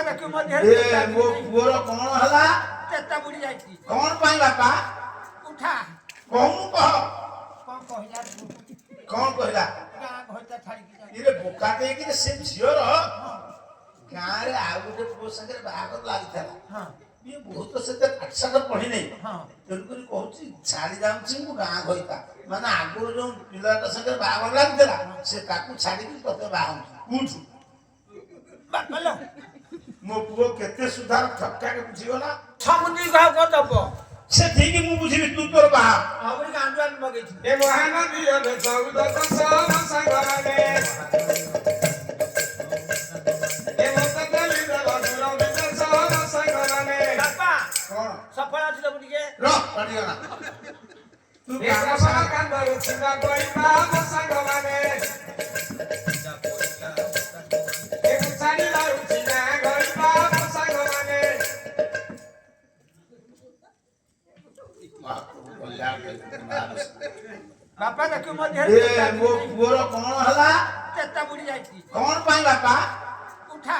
देखो मध्य ए मो पुअर कोन हला चेता बुड़ी जाइती कोन पाई बापा उठा कहू कह कौन कहला कोन कहला गां घरता छाड़ी की जाई इरे बोका दे कि से झियर गां रे आ गोटे पुओ संगे बाहागर लागिथला हां ये बहुत से पाठशाला पढ़ी नहीं हां तेणुकरी कहूँ छाड़ी जाऊँगी मु गाँ गईता माने आगुरी जो पिलाटा संगे बाहागर लागिला से ताकू छाड़िकी तोते बाहू उठू बाकलो मो पुओ केते सुधार ठक्का के बुझीगला छमुनी गाव को दबो से ठीक मु बुझिबी तू तोर बाहा आवरी गांडुआन मगेछि ए महानदी अले चौद दशम संगमने ए मोतकली दल गुरु दशम संगमने बापा कौन सफल अछि त बुडी के रो पड़िगला तू ए सफल कांदर छिना गईता संगमने ए मुसानी लाउ छिना गईता संगमने बापा देखो मध्य ए मो पुअर कोन हला चेता बुड़ी जाइती कोन पाई बापा उठा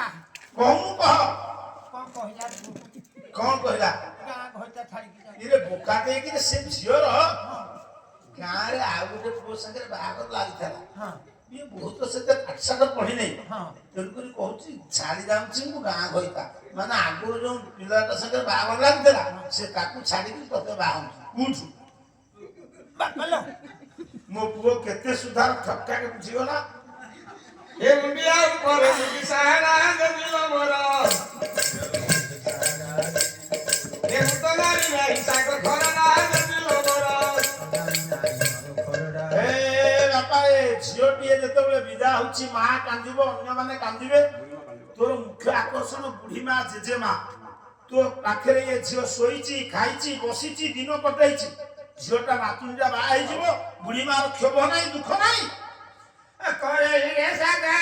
कहू कह कौन कहला कोन कहला गां घरता छाड़ी की जाई इरे बोका दे कि से झियर गाँ रे आ गोटे पुओ संगे बाहागर लागिथला हां ये बहुत से पाठशाला पढ़ी नहीं हां तेणुकरी कहूँ छाड़ी जाऊँगी मु गाँ गईता माने आगुरी जो पिलाटा संगे बाहागर लागिला से ताकू छाड़िकी तोते बाहू उठू बाकलो मो पुओ केते सुधार ठक्का के बुझीगला ए मुंडिया ऊपर मुंडी सहारा दिलो मोरा ए मुतनारी नाही सागर खरना दिलो मोरा ए बापा ए झियोटिए जेतेबेले विदा होछि मा कांदिबो अन्य माने कांदिबे तोर मुख्य आकर्षण बुढ़ी मा जेजे मा तो पाखरे ये झियो सोईची खाईची बसीची दिन कटाईची झियोटा नातुनिटा बा आइ जिवो बुढ़ी मा क्षोभ नाही दुख नाही करे रे सगा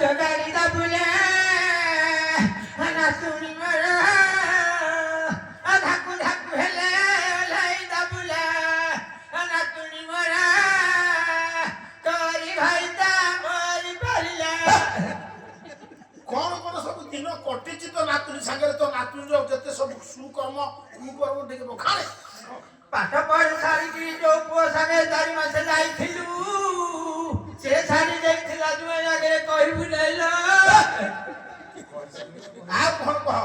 जगारी दा बुले ना सुनी मरा धाकु धाकु हेले लाई दा बुले ना सुनी मरा तोरी भाई दा मोरी परिले कोन कोन सब दिन कटिची तो नातुनी संगे तो नातुनी रो जते सब सुकर्म कुकर्म देके बखारे पाठ पढ़ सारी की जो पुओ संगे 4 मास जाइथिलु से सारी जाइथिला जुए आगे कहबु नैलो आ कोन कह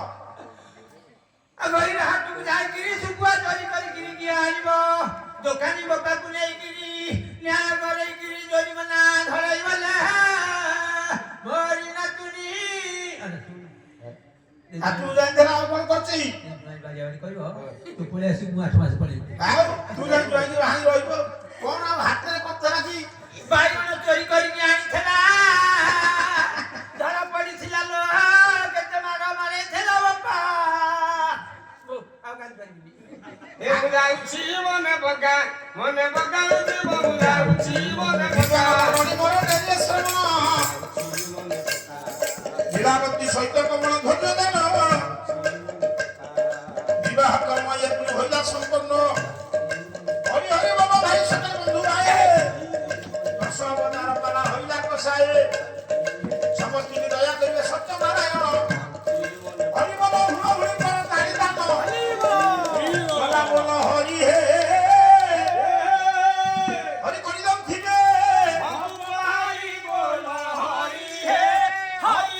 अगरी हाट को जाई की सुकुआ चोरी करी की आइबो दुकानी बापा को नै की न्याय करे की जोरी मना धराई वाला मोरी ना तुनी आ तू जान कोन करछि बाजावारी करिवो तू पुले असि मु 8 मास पड़े आ तू जान जोई हाई रहिबो कोन आ हातरे कतरा की बाइगण चोरी करी आनिथला धरा पड़िथिला लो केते मार मारे थेला बापा आ गाल करी ए बुलाउछि मने बगा उछि बुलाउछि मने बगा रणी मोर देले शरण लीलावती सहित कमल धैर्य देन विवाह कर्म यज्ञ होइला संपन्न हरि हरि बाबा भाई सकल बंधु आए दशवतार पाला होइला कसाए समस्त की दया करिवे सत्य नारायण हरि बाबा हुआ हुई कर तारी दान बोला बोला हरि हे हरि करिदम थिबे हरि बोल हरि हे हरि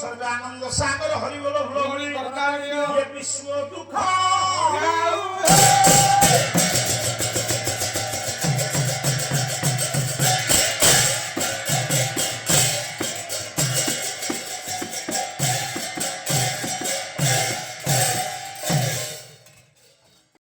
सर्वानंद सागर हरि बोल बोल ये विश्व दुख